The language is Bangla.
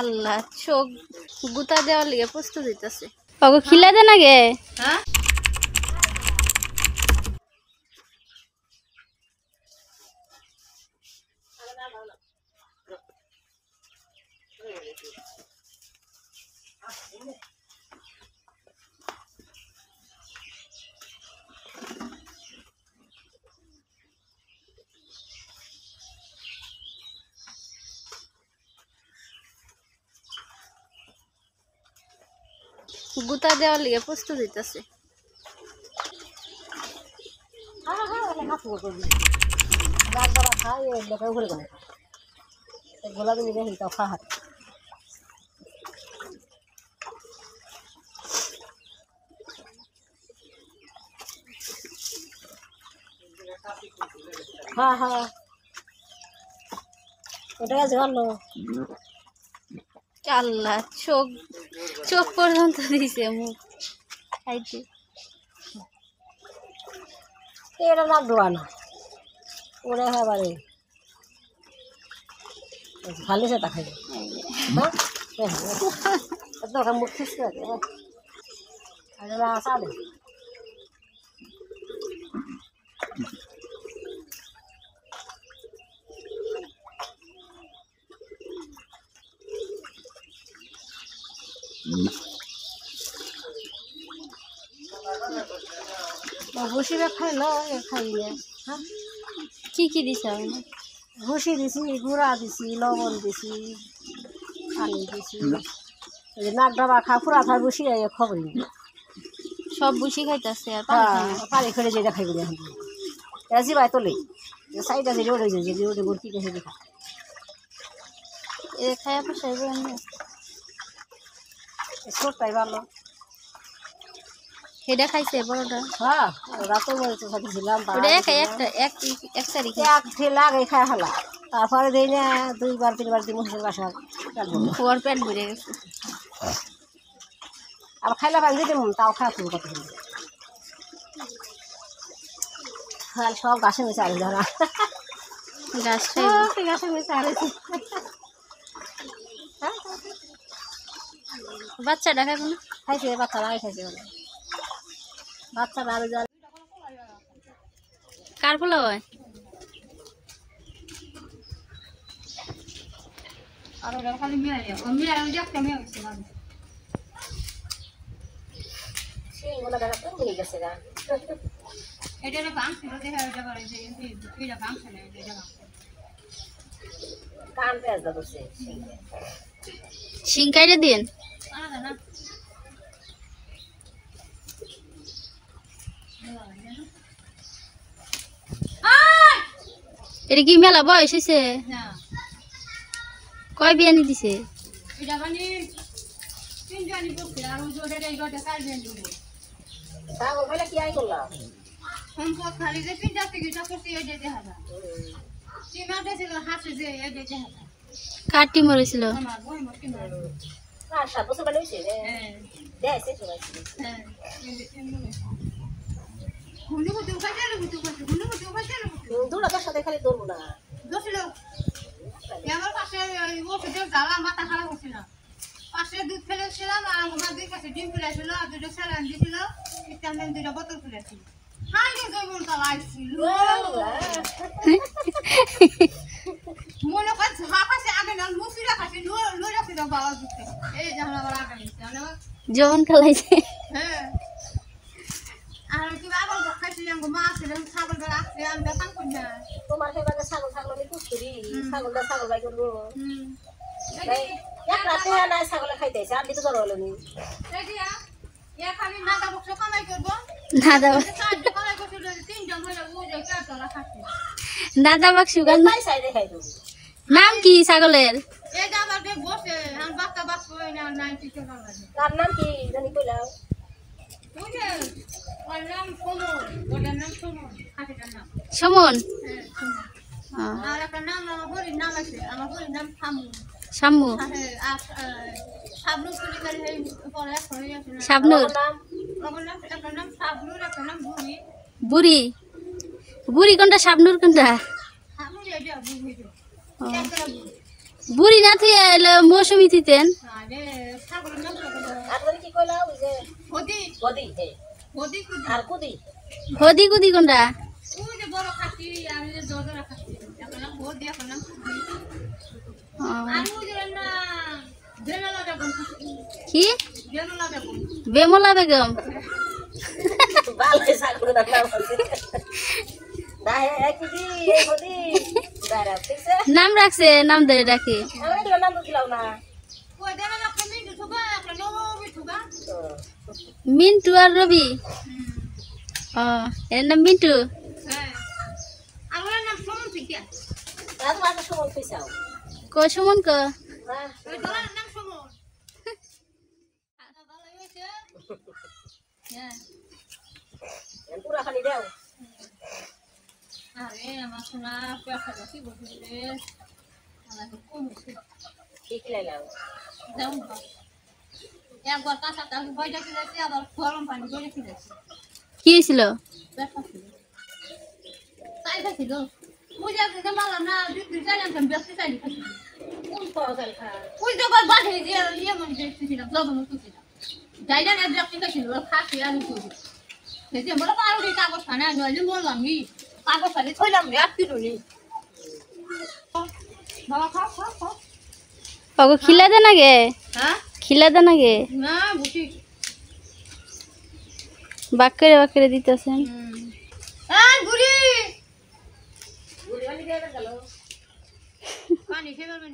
আল্লাহ চোখ গুতা দেওয়ার লিগে প্রস্তুত হইতাছে ওগো খিলা দে না গে হ্যাঁ গুতা দেওয়ার লিগে প্রস্তুত হইতাছে হ্যাঁ হ্যাঁ ওটা আছে ভালো আল্লাহ চোখ চোখ পর্যন্ত দিছে মুখ খাইতে এটা নাক ধোয়া না ওরা খাবারে ভালো সেটা খাইবে হ্যাঁ মুখ ঠিক আছে আসা দে ভুসিটা খাইলো খাইলে হ্যাঁ কি কি দিছ ভুসি দিছি গুঁড়া দিছি লবণ দিছি পানি দিছি নাক ডাবা খা পুরা খাই ভুসি খবর সব বুসি খাইতাছে আর পানি খেলে যেটা খাইবে এখন এরা জিবাই তোলে সাইড আছে রোড হয়েছে যে রোডে ভর্তি গেছে দেখা এ খাইয়া পোষাইবে আমি ছোটটাই ভালো হেডা খাইছে বড়টা হ্যাঁ রাতে বলতে খাইছিলাম ওটা একটা এক তারিখ এক ঠেলা আগে খাই হলা তারপরে দিই না 2বার 3বার দিন মুখের বাসা ওর পেট ভরে গেছে আর খাইলা পানি দিতে তাও খাওয়া শুরু করতে খাল সব গাছে মিশে আলি ধরা গাছে মিশে আলেছি বাচ্চাটা খাইব না খাইছে বাচ্চারা খাইছে বাচ্চারা আরো জল কার পোলা হয় আর ওরা খালি মিয়া ও মিয়া আমি দেখতে মিয়া হইছে না সেই ওলা দাদা তো মিলে গেছে গা এটা না বাং ছিল দেখা এটা করে যে এটা বাং ছিল এটা বাং কান পেজ দাও সে শিংকাইরে দিন আনা না এটা কি মেলা বয়স হয়েছে কয় বিয়ানি দিছে কাটি মরেছিল সাথে খালি দৌড়বো না আমার পাশে জ্বালা মাথা খারাপ হচ্ছিল পাশে দুধ ফেলেছিলাম আর আমার দুই পাশে ডিম ফেলেছিল আর দুটো স্যালাইন দিয়েছিল ভিটামিন 2টা বোতল ফেলেছিল হাইরে জৈবন তালা আসছিল মনে করছে হাফাসে আগে না মুসিরা খাসি লই রাখছিল বাবা দুধে এই যেমন আবার আগে নিচ্ছে জোন খেলাইছে হ্যাঁ আর তুমি আবার খাইছিলাম মাছ ছাগল রাখছে আমি দেখান করি না তোমার খেয়ে ছাগল ছাগল আমি পুষ করি ছাগলটা ছাগল বাই করবো এক রাতে নাই ছাগলে খাইতেছে আর দিতে জল হলো নি খালি নাদা বক্স কামাই করবো দাদা কামাই করছিল 3 জন হইলো ও যে কাটলা খাচ্ছে দাদা বাক্সু গান নাই সাইডে খাইতো নাম কি ছাগলের এই যে আমার বসে আর বাচ্চা বাচ্চা হই না নাই কিছু ভালো লাগে তার নাম কি জানি কইলাও ওই যে ওর নাম সমন ওটার নাম সমন খাসিটার নাম সমন হ্যাঁ আর একটা নাম আমার বড়ির নাম আছে আমার বড়ির নাম শামু শামু আর শাবনুর কুলিকার এই পরে হয়ে আছে শাবনুর আমার নাম একটা নাম শাবনুর একটা নাম বুড়ি বুড়ি বুড়ি কোনটা শাবনুর কোনটা আমি এটা বুড়ি ও বুড়ি না তুই মৌসুমি থিতেন আরে ছাগলের নাম আর তুমি কি কইলা ওই যে হদি গদি হে হদি কুদি আর কুদি হদি কুদি কোনটা ওই যে বড় খাসি আমি যে জজরা খাসি এখন নাম হদি এখন নাম কুদি আমি ওই যে না জেনালা বেগম কি জেনালা বেগম বেমলা বেগম ভালো ছাগলের নাম আছে দাহে এক কুদি এই গদি দাঁড়া ঠিকছে নাম রাখছে নাম ধরে ডাকে আমরা এগুলো নাম দিলাও না ওই জেনালা কমি ঠুকা একটা নবী ঠুকা মিন্টু আর রবি এর নাম মিন্টু হ্যাঁ আমার নাম সমন থেকে আর তোমার সময় কইছাও ক সুমন ক হ্যাঁ ওই দলার নাম সমন ভালো হয়েছে হ্যাঁ পুরা খালি দাও আরে আমার সোনা পেশা কি বলছিলে আমার তো কম হয়েছে ঠিক লাইলাও যাও একবার কাঁচা কাল বইটা কিনেছি আবার গরম পানি করে কিনেছি কি হয়েছিল পেশা ছিল তাই খাইছিল পূজা থেকে মালা না দুই চাই আনতাম ব্যস্ত চাইনি খাইছিল কোন পাওয়া যায় খা ওই জগৎ বাঁধে যে ইয়ে মনে দেখতেছিলাম লবণ তুলছিলাম যাইনা না ব্যক্তি খাইছিল খাসি আলু তুলি সেই যে বলে পাউরি কাগজ খানা নইলে বললাম নি কাগজ খালি থইলাম রে আটকি রইলি বাবা খাও খাও খাও ওগো খিলা দে না গে হ্যাঁ খিলা দে না গে না বুঝি বাক্করে দিতেছেন বুড়ি গুড়ি বালি দিয়ে গেল পানি খেয়ে পারবেন